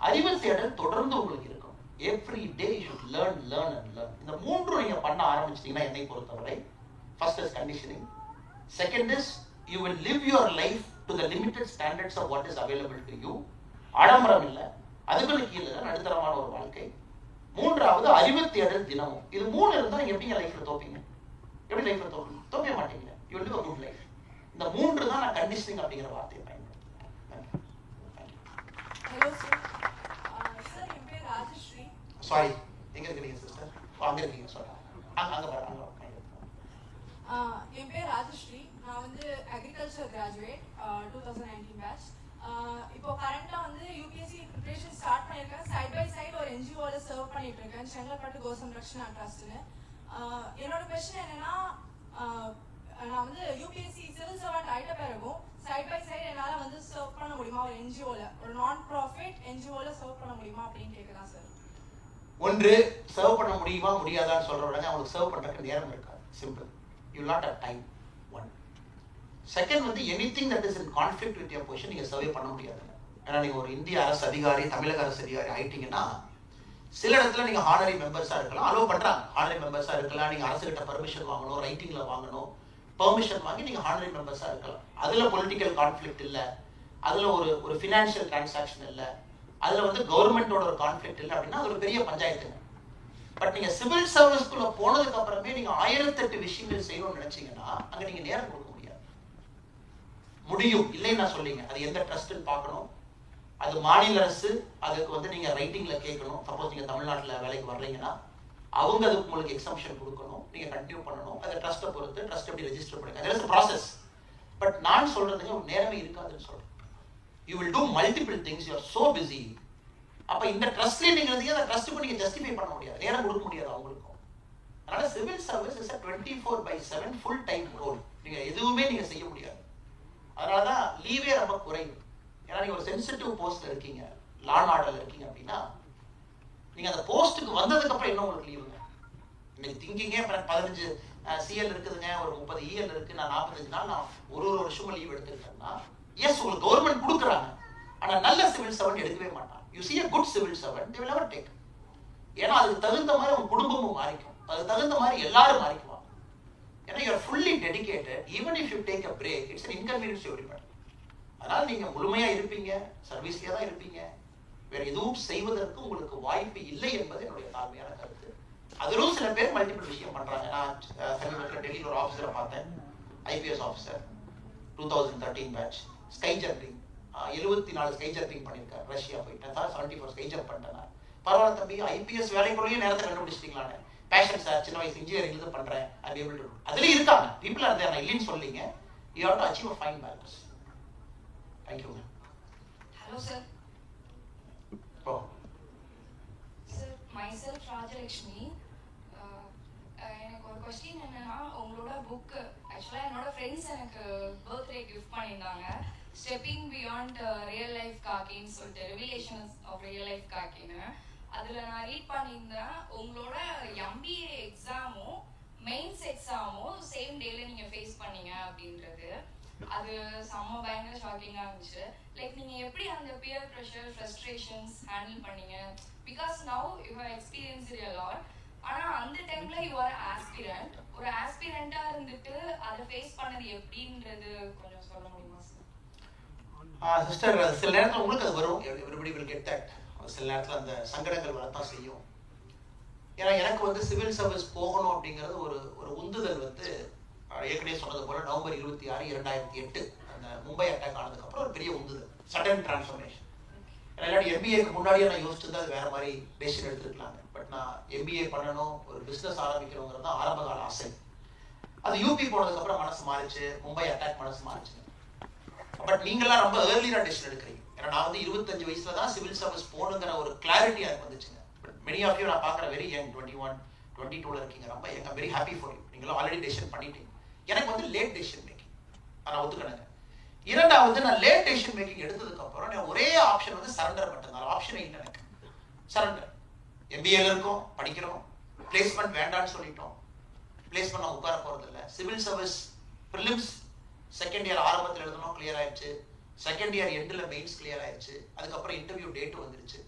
அறிவு தேடல் தொடர்ந்து உங்களுக்கு இருக்கும். Every day you should learn. இந்த மூன்று நீங்க பண்ண ஆரம்பிச்சிட்டீங்கன்னா என்னை பொறுத்தவரை, first is conditioning, second is you will live your life to the limited standards of what is available to you. ஆடம்பரம் இல்ல, அதுக்கு கீழே நடுத்தரமான ஒரு வாழ்க்கை. மூன்றாவது அறிவு தேடல் தினமும். இது மூணு இருந்தா நீங்க எப்படிங்க லைஃப்ல தோப்பீங்க? எப்படி லைஃப்ல தோப்பவே மாட்டீங்க. You will live a good life. இந்த மூன்று தான் நான் கண்டிஷனிங் அப்படிங்கிற வார்த்தையை பயன்படுத்துறேன்.
Hello sir. Sir, என் பேர் ராஜஸ்ரீ.
சாரி, எங்க இருக்கீங்க சிஸ்டர்? அங்க இருக்கீங்க. சாரி, அங்க பாருங்க.
என் பேர் ராஜஸ்ரீ. நான் வந்து அக்ரிகல்ச்சர் கிராஜுவேட் 2019 பேட்ச். இப்போ கரண்டா வந்து யூபிஎஸ்சி ப்ரிப்பரேஷன் ஸ்டார்ட் பண்ணியிருக்கேன். சைட் பை சைடு ஒரு என்ஜிஓல சர்வ் பண்ணிட்டு இருக்கேன், செங்கல்பட்டு கோசம்ரக்ஷனா ட்ரஸ்ட்னு. என்னோட கொஸ்டின் என்னன்னா, நான் வந்து யூபிஎஸ்சி சிவில் சர்வெண்ட் ஆயிட்ட பிறகும் சைட் பை சைடு என்னால வந்து சர்வ் பண்ண முடியுமா, ஒரு என்ஜிஓல, ஒரு நான் ப்ராஃபிட் என்ஜிஓல சர்வ் பண்ண முடியுமா அப்படின்னு கேட்கலாம் சார்.
ஒன்று, சர்வ் பண்ண முடியுமா முடியாதான்னு சொல்ற விட அவங்களுக்கு சர்வ் பண்றதுக்கு நேரம் இருக்காது. Simple, you will not have time. One. Second வந்து anything that is in conflict with your position நீங்க சர்வே பண்ண முடியாது. ஏன்னா நீங்க ஒரு இந்திய அரசு அதிகாரி, தமிழக அரசு அதிகாரி ஆயிட்டீங்கன்னா சில இடத்துல நீங்க ஹானரி மெம்பர்ஸா இருக்கலாம், அலோவ் பண்றாங்க. ஹானரி மெம்பர்ஸா இருக்கலாம், நீங்க அரசு கிட்ட பர்மிஷன் வாங்கணும், ரைட்டிங்ல வாங்கணும், பெர்மிஷன் வாங்கி நீங்க ஹானரி மெம்பர்ஸா இருக்கலாம். அதுல பொலிட்டிக்கல் கான்ஃப்ளிக்ட் இல்ல, அதுல ஒரு ஃபினான்ஷியல் டிரான்சாக்ஷன் இல்ல, அதுல வந்து கவர்மெண்டோட ஒரு கான்ஃப்ளிக்ட் இல்லை அப்படின்னா அது ஒரு பெரிய பஞ்சாயத்துங்க. பட் நீங்க சிவில் சர்வீஸ்க்குள்ள போனதுக்கு அப்புறமே நீங்க 1008 விஷயங்கள் செய்யணும்னு நினைச்சீங்கன்னா அங்க நீங்க நேரம் கொடுக்க முடியாது. முடியும் இல்லைன்னு நான் சொல்லிங்க, அது எந்த ட்ரஸ்ட்னு பார்க்கணும், அது மாநில அரசு, அதுக்கு வந்து நீங்க ரைட்டிங்ல கேட்கணும். சப்போஸ் நீங்க தமிழ்நாட்டில் வேலைக்கு வர்றீங்கன்னா அவங்க அதுக்கு உங்களுக்கு எக்ஸம்ஷன் கொடுக்கணும், நீங்க கண்டினியூ பண்ணணும். அதை ட்ரஸ்ட்டை பொறுத்து ட்ரஸ்ட் எப்படி ரெஜிஸ்டர் பண்ணுங்க, அது ப்ராசஸ். பட் நான் சொல்றதுங்க நேரமே இருக்காதுன்னு சொல்றேன். You will do multiple things, you are so busy. அப்போ இந்த ட்ரஸ்ட்லேயே நீங்கள் இருந்தீங்க, அந்த ட்ரஸ்ட்டுக்கு நீங்கள் ஜஸ்டிஃபை பண்ண முடியாது, நேரம் கொடுக்க முடியாது அவங்களுக்கும். அதனால் civil service is 24/7 full time role. நீங்கள் எதுவுமே நீங்கள் செய்ய முடியாது. அதனால தான் லீவே ரொம்ப குறைவு. ஏன்னா நீங்கள் ஒரு சென்சிட்டிவ் போஸ்ட்டில் இருக்கீங்க, லா அண்ட் ஆர்டரில் இருக்கீங்க அப்படின்னா, நீங்கள் அந்த போஸ்ட்டுக்கு வந்ததுக்கப்புறம் என்ன உங்களுக்கு லீவுங்க? இன்னைக்கு திங்கிங்கே 15 சிஎல் இருக்குதுங்க, ஒரு 30 இஎல் இருக்குது, நான் 45 நாள் நான் ஒரு வருஷமும் லீவ் எடுத்துக்கிட்டேன்னா, எஸ் உங்களுக்கு கவர்மெண்ட் கொடுக்குறாங்க. ஆனால் நல்ல சிவில் சர்வெண்ட் எடுக்கவே மாட்டான். You see a good civil servant, they will never take. ஏன்னா அதுக்கு தகுந்த மாதிரி உங்க குடும்பமும் மாறிக்கும், அதுக்கு தகுந்த மாதிரி எல்லாரும் மாறிக்குவாங்க. ஏன்னா you are fully dedicated, even if you take a break, it's an inconvenience to everybody. அதனால நீங்க முழுமையா இருப்பீங்க, சர்வீஸ்லயே தான் இருப்பீங்க, வேற எதுவும் செய்வதற்கு உங்களுக்கு வாய்ப்பு இல்லை என்பது என்னுடைய தாழ்மையான கருத்து. அதிலும் சில பேர் மல்டிபிள் விஷயம் பண்றாங்க. நான் சமீபத்தில் டெல்லியில் ஒரு ஆஃபீஸரை பார்த்தேன், IPS officer, 2013 batch, sky jumping 74 sky jumping பண்ணியிருக்காரு. ரஷ்யா போயிட்டேன் சார், 74 ஸ்கை ஜம்ப் பண்ணிட்டேன். பரவாயில்ல தம்பி, ஐபிஎஸ் வேலைக்குள்ளேயே நேரத்தை கண்டுபிடிச்சிட்டீங்களான்னு. பேஷன் சார், சின்ன வயசு இன்ஜினியரிங் இது பண்றேன், ஐ ஏபிள் டு. அதுல இருக்காங்க பீப்புள் ஆர் தேர், நான் இல்லைன்னு சொல்லீங்க. You have to achieve a fine balance. Thank you.
Hello sir.
Oh.
Sir, myself Rajalakshmi. எனக்கு ஒரு கொஸ்டின் என்னன்னா, உங்களோட புக் ஆக்சுவலாக என்னோட ஃப்ரெண்ட்ஸ் எனக்கு பர்த்டே கிஃப்ட் பண்ணியிருந்தாங்க. ஸ்டெப்பிங் பியாண்ட் ரியல் லைஃப் காக்கின்னு சொல்லிட்டு, ரெவிலேஷன்ஸ் ஆஃப் ரியல் லைஃப் காக்கின்னு. அதில் நான் ரீட் பண்ணியிருந்தேன், உங்களோட எம்பிஏ எக்ஸாமும் மெயின்ஸ் எக்ஸாமும் சேம் டேல நீங்கள் ஃபேஸ் பண்ணீங்க அப்படின்றது. அது செம்ம பயங்கர ஷாக்கிங்காக இருந்துச்சு. லைக் நீங்கள் எப்படி அந்த பியர் ப்ரெஷர், ஃப்ரஸ்ட்ரேஷன்ஸ் ஹேண்டில் பண்ணீங்க? Because now you have experience it a lot. ஆனால் அந்த டைமில் யூ ஆர் ஆஸ்பிரண்ட். ஒரு ஆஸ்பிரண்ட்டாக இருந்துட்டு அதை ஃபேஸ் பண்ணது எப்படின்றது கொஞ்சம் சொல்ல முடியுமா சார்?
சிஸ்டர், சில நேரத்தில் உங்களுக்கு அது வரும், எவ்ரிபடி வில் கெட் தட். சில நேரத்தில் அந்த சங்கடங்கள் வரத்தான் செய்யும். ஏன்னா எனக்கு வந்து சிவில் சர்வீஸ் போகணும் அப்படிங்கிறது ஒரு உந்துதல் வந்து ஏற்கனவே சொன்னது போல நவம்பர் 26, 2008 அந்த மும்பை அட்டாக் ஆனதுக்கப்புறம் ஒரு பெரிய உந்துதல், சடன் டிரான்ஸ்ஃபர்மேஷன். இல்லாட்டி எம்பிஏக்கு முன்னாடியே நான் யோசிச்சிருந்தா அது வேற மாதிரி டெசிஷன் எடுத்துருக்கலாங்க. பட் நான் எம்பிஏ பண்ணணும், ஒரு பிஸ்னஸ் ஆரம்பிக்கணுங்கிறது தான் ஆரம்ப கால ஆசை. அது யூபி போனதுக்கப்புறம் மனசு மாறிச்சு, மும்பை அட்டாக் மனசு மாறிச்சு. பட் நீங்களாம் ரொம்ப ஏர்லியாக டெசிஷன் எடுக்கிறீங்க. ஏன்னா நான் வந்து 25 வயசுல தான் சிவில் சர்வீஸ் போகணுங்கிற ஒரு கிளாரிட்டி எனக்கு வந்துச்சுங்க. பட் மெனி ஆஃப் யூ நான் பார்க்குற வெரி யங், 21, 22 இருக்கீங்க, ரொம்ப young. Very happy for you. நீங்களும் ஆல்ரெடி டெசிஷன் பண்ணிட்டீங்க. எனக்கு வந்து லேட் டெசிஷன் மேக்கிங், நான் ஒத்துக்கணுங்க. இரண்டாவது, நான் லேட் டெசிஷன் மேக்கிங் எடுத்ததுக்கு அப்புறம் நான் ஒரே ஆப்ஷன் வந்து சரண்டர் மட்டும்தான். ஆப்ஷனே இல்லை எனக்கு, சரண்டர். எம்பிஏல இருக்கோம், படிக்கிறோம், பிளேஸ்மெண்ட் வேண்டான்னு சொல்லிட்டோம், பிளேஸ்மெண்ட் நான் உட்கார போறது இல்லை. Civil service prelims second year ஆரம்பத்தில் எழுதணும், கிளியர் ஆயிடுச்சு. செகண்ட் இயர் எண்டில் மெயின்ஸ் கிளியர் ஆயிடுச்சு. அதுக்கப்புறம் இன்டர்வியூ டேட் வந்துருச்சு.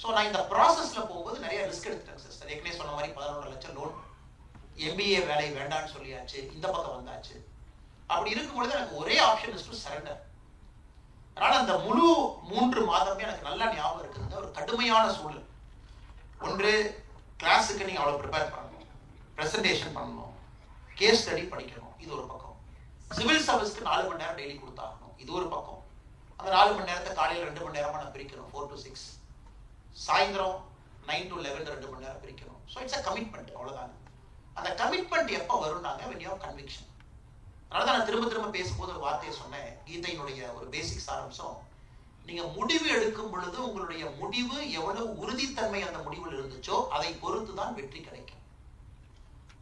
ஸோ நான் இந்த ப்ராசஸ்ல போகும்போது நிறைய ரிஸ்க் எடுத்துட்டேன் சிஸ்டர். ஏற்கனவே சொன்ன மாதிரி 11 லட்சம் லோன், எம்பிஏ வேலை வேண்டான்னு சொல்லியாச்சு, இந்த பக்கம் வந்தாச்சு. அப்படி இருக்கும்பொழுது எனக்கு ஒரே ஆப்ஷன் இஸ் டு சரண்டர். அதனால அந்த முழு 3 மாதமே எனக்கு நல்லா ஞாபகம் இருக்குதுங்க. ஒரு கடுமையான சூழல். ஒன்று, கிளாஸுக்கு நீங்கள் அவ்வளோ ப்ரிப்பேர் பண்ணணும், ப்ரெசன்டேஷன் பண்ணணும், கேஸ் ஸ்டடி படிக்கணும், இது ஒரு பக்கம். சிவில் சர்வீஸ்க்கு 4 மணி நேரம் டெய்லி கொடுத்தாகணும், இது ஒரு பக்கம். அந்த 4 மணி நேரத்தை காலையில் 2 மணி நேரமாக நான் பிரிக்கணும், 4 to 6. சாயந்தரம் 9 to 11 2 மணி நேரம் பிரிக்கணும். ஸோ இட்ஸ் அ கமிட்மெண்ட், அவ்வளோதாங்க. அந்த கமிட்மெண்ட் எப்போ வரும்னாங்க, when you have conviction. அதனால தான் நான் திரும்ப பேசும்போது ஒரு வார்த்தையை சொன்னேன், கீதையினுடைய ஒரு பேசிக் சாராம்சம், நீங்க முடிவு எடுக்கும் பொழுது உங்களுடைய முடிவு எவ்வளவு உறுதித்தன்மை அந்த முடிவில் இருந்துச்சோ அதை பொறுத்து தான் வெற்றி கிடைக்கும்.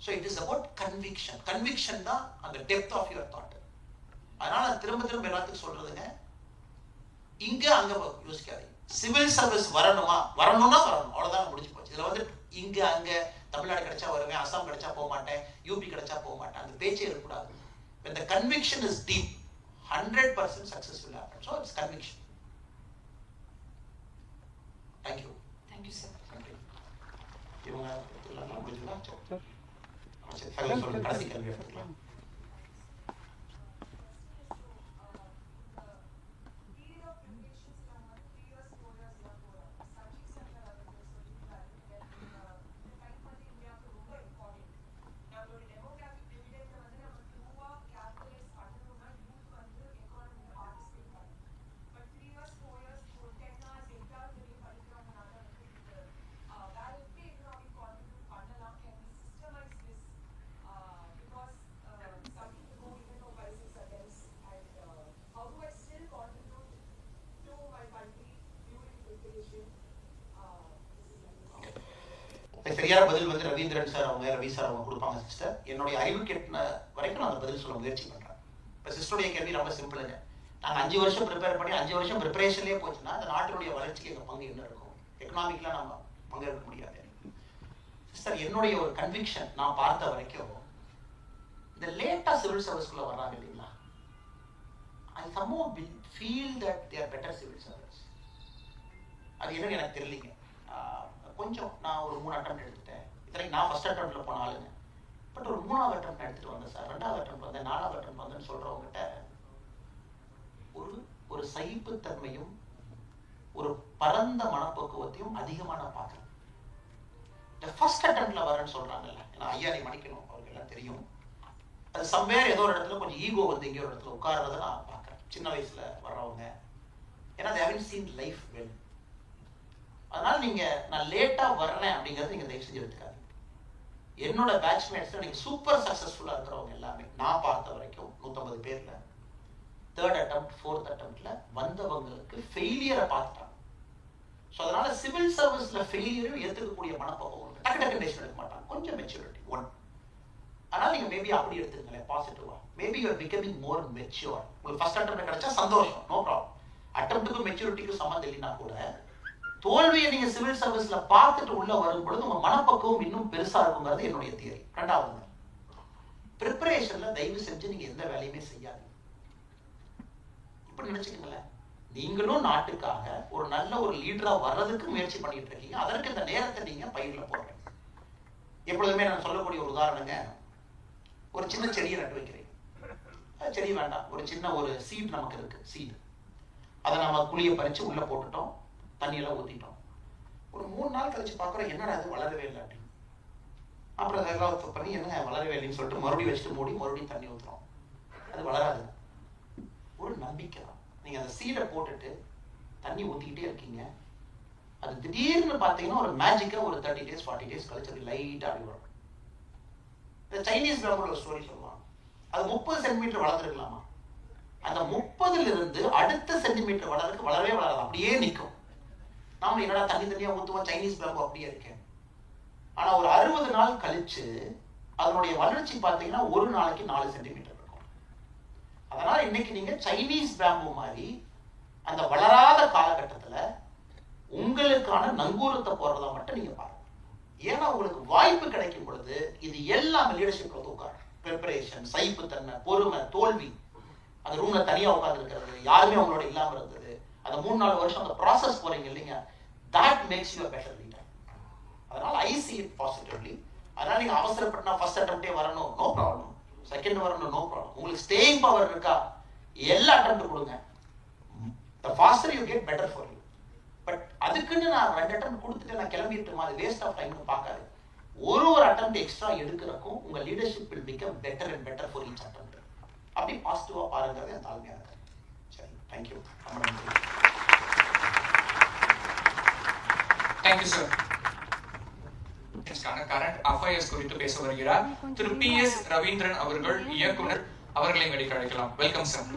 So it is about conviction. Conviction தான் அந்த டெப்த் ஆஃப் யுவர் தாட். அதனால திரும்ப எல்லாத்துக்கும் சொல்றதுங்க, இங்க அங்க யோசிக்காதீங்க. சிவில் சர்வீஸ் வரணுமா, வரணும்னா வரணும், அவ்வளவுதான், முடிஞ்சு போச்சு. இதுல வந்து இங்க அங்க தமிழ்நாடு கிடைச்சா வருவேன், அசாம் கிடைச்சா போக மாட்டேன், யூபி கிடைச்சா போக மாட்டேன், அந்த பேச்சே இருக்கக்கூடாது. When the conviction is deep, 100% success will happen. So it's conviction. Thank you.
Thank you sir.
Thank you. இவங்க எடுத்துக்கலாம் முடிஞ்சுங்களா? சரி, சொல்லுங்க, கடைசி கேள்வி எடுத்துக்கலாம். சரியான பதில் வந்து ரவீந்திரன் சார் அவங்க ரவி சார் அவங்க கொடுப்பாங்க சிஸ்டர். என்னுடைய அறிவு கேட்ட வரைக்கும் நான் அந்த பதில் சொல்ல முயற்சி பண்றேன். இப்போ சிஸ்டருடைய கேள்வி ரொம்ப சிம்பிளுங்க. நாங்கள் 5 வருஷம் ப்ரிப்பேர் பண்ணி 5 வருஷம் ப்ரிப்பரேஷன்லேயே போச்சுன்னா அந்த நாட்டினுடைய வளர்ச்சிக்கு எங்கள் பங்கு என்ன இருக்கும்? எக்கனாமிக்லாம் நம்ம பங்கேற்க முடியாது சிஸ்டர். என்னுடைய ஒரு கன்விக்ஷன் நான் பார்த்த வரைக்கும் இந்த லேட்டா சிவில் சர்வீஸ்குள்ள வர்றாங்க இல்லைங்களா, ஐ somehow feel that they are better civil servants. அது என்னன்னு எனக்கு தெரியலைங்க. கொஞ்சம் நான் ஒரு 3 அட்டெம்ப்ட் எடுத்துட்டேன். இத்தனைக்கு நான் ஃபர்ஸ்ட் அட்டெம்ப்ட்ல போன ஆளுங்க. பட் ஒரு 3ஆவது அட்டெம்ப்ட் எடுத்துட்டு வந்தேன் சார், 2ஆவது அட்டெம்ப்ட் வந்தேன், 4ஆவது அட்டெம்ப்ட் வந்தேன்னு சொல்றவங்ககிட்ட ஒரு சகிப்புத்தன்மையும் ஒரு பரந்த மனப்போக்குவத்தையும் அதிகமாக நான் பார்க்குறேன். இந்த ஃபர்ஸ்ட் அட்டெம்ப்ட்ல வரேன்னு சொல்றாங்கல்ல, ஏன்னா ஐயா நீ மன்னிக்கணும், அவருக்கு எல்லாம் தெரியும். அது சம்வேர் ஏதோ ஒரு இடத்துல கொஞ்சம் ஈகோ வந்து எங்கேயோ ஒரு இடத்துல உட்கார்றதை நான் பார்க்குறேன். சின்ன வயசுல வர்றவங்க, ஏன்னா they haven't seen life well. அதனால நீங்க நான் லேட்டா வர்றேன் அப்படிங்கறது நீங்க தயவு செஞ்சு எடுத்துக்காதீங்க. என்னோட பேட்ச்மேட்ஸ்ல நீங்க சூப்பர் சக்சஸ்ஃபுல்லா இருக்கிறவங்க எல்லாமே நான் பார்த்த வரைக்கும் 150 பேர்ல 3rd attempt 4th attemptல வந்தவங்களுக்கு ஃபெயிலியரை பார்த்துட்டாங்க. ஸோ அதனால சிவில் சர்வீஸ்ல ஃபெயிலியரும் ஏற்றுக்கக்கூடிய மனப்போக்கம் டக்கு டக்கு டெசிஷன் எடுக்க மாட்டாங்க. கொஞ்சம் மெச்சூரிட்டி ஒன். அதனால நீங்க மேபி அப்படி எடுத்துக்கங்களேன் பாசிட்டிவா. Maybe you are becoming more mature. உங்களுக்கு ஃபர்ஸ்ட் அட்டெம்ப்ட் கிடைச்சா சந்தோஷம், நோ ப்ராப்ளம். அட்டெம்ப்ட்டுக்கும் மெச்சூரிட்டிக்கும் சம்மந்தம் இல்லைன்னா கூட தோல்வியை நீங்க சிவில் சர்வீஸ்ல பார்த்துட்டு உள்ள வரும் பொழுது உங்க மனப்பக்குவம் இன்னும் பெருசா இருக்குங்கிறது என்னுடைய தியரி. 2வது ப்ரிப்பரேஷன்ல தயவு செஞ்சு நீங்க எந்த வேலையுமே செய்யாதீங்க. இப்படி நினைச்சுக்கங்களேன், நீங்களும் நாட்டுக்காக ஒரு நல்ல ஒரு லீடரா வர்றதுக்கு முயற்சி பண்ணிட்டு இருக்கீங்க. அதற்கு இந்த நேரத்தை நீங்க பயிர்ல போடுறீங்க. எப்பொழுதுமே நான் சொல்லக்கூடிய ஒரு உதாரணங்க, ஒரு சின்ன செடியை நட்டு வைக்கிறீங்க. செடி வேண்டாம், ஒரு சின்ன ஒரு சீட் நமக்கு இருக்கு, சீடு. அதை நம்ம குழியை பறிச்சு உள்ள போட்டுட்டோம், தண்ணியெல்லாம் ஊத்திட்டோம். ஒரு 3 நாள் கழிச்சு பார்க்குறோம், என்னடா அது வளரவே இல்லை அப்படின்னு. அப்புறம் அதெல்லாம் பண்ணி என்ன வளரவே இல்லைன்னு சொல்லிட்டு மறுபடியும் வச்சுட்டு மூடி மறுபடியும் தண்ணி ஊற்றுறோம். அது வளராது. ஒரு நம்பிக்கை தான். நீங்க அந்த சீடை போட்டுட்டு தண்ணி ஊத்திக்கிட்டே இருக்கீங்க, அது திடீர்னு பார்த்தீங்கன்னா ஒரு மேஜிக்கா ஒரு 30 days 40 days கழிச்சு அது லைட்டா அப்படி வரும். இந்த சைனீஸ் கிராமர் ஒரு ஸ்டோரி சொல்லுவாங்க. அது 30 சென்டிமீட்டர் வளர்ந்துருக்கலாமா, அந்த 30ல இருந்து அடுத்த சென்டிமீட்டர் வளர்றதுக்கு வளரவே வளராது, அப்படியே நிற்கும். நாம என்னடா தண்ணி தண்ணியா ஊற்றுவோம், சைனீஸ் பேம்பு அப்படியே இருக்கேன். ஆனா ஒரு 60 நாள் கழிச்சு அதனுடைய வளர்ச்சி பார்த்தீங்கன்னா ஒரு நாளைக்கு 4 சென்டிமீட்டர் இருக்கும். அதனால இன்னைக்கு நீங்க சைனீஸ் பேம்பு மாதிரி அந்த வளராத காலகட்டத்துல உங்களுக்கான நங்கூரத்தை போறதை மட்டும் நீங்க பாருங்க. ஏன்னா உங்களுக்கு வாய்ப்பு கிடைக்கும் பொழுது இது எல்லாம் லீடர்ஷிப்ல உட்காரு. ப்ரிப்பரேஷன், சகிப்புத்தன்மை, பொறுமை, தோல்வி, அந்த ரூம்ல தனியா உட்கார்ந்து இருக்கிறது, யாருமே உங்களோட இல்லாம இருந்தது, அந்த 3-4 வருஷம் அந்த ப்ராசஸ் போறீங்க இல்லைங்க, that makes you a better leader. அதனால I see it positively. அதனால நீங்க அவசரப்பட்டா ஃபர்ஸ்ட் அட்டெம்ப்டே வரணும், நோ ப்ராப்ளம். செகண்ட் வரணும், நோ ப்ராப்ளம். உங்களுக்கு ஸ்டேயிங் பவர் இருக்கா, எல்லா அட்டெம்ப்ட் கொடுங்க. the faster you get, better for you. But அதுக்குன்னு நான் 2 அட்டெம்ப்ட் கொடுத்துட்டு நான் கிளம்பிட்டு அது வேஸ்ட் ஆஃப் டைம்னு பார்க்காது. ஒரு அட்டெம்ப்ட் எக்ஸ்ட்ரா எடுக்கிறக்கும் உங்க leadership will become better and better for each attempt. அப்படி பாசிட்டிவா பாருங்கிறது என் தாழ்மையா இருக்கு. சரி, thank you.
Thank you sir. Current affairs குறித்து பேச வருகிறார் திரு PS ரவீந்திரன் அவர்கள், இயக்குனர். அவர்களை மேடைக்கு அழைக்கலாம். Welcome sir.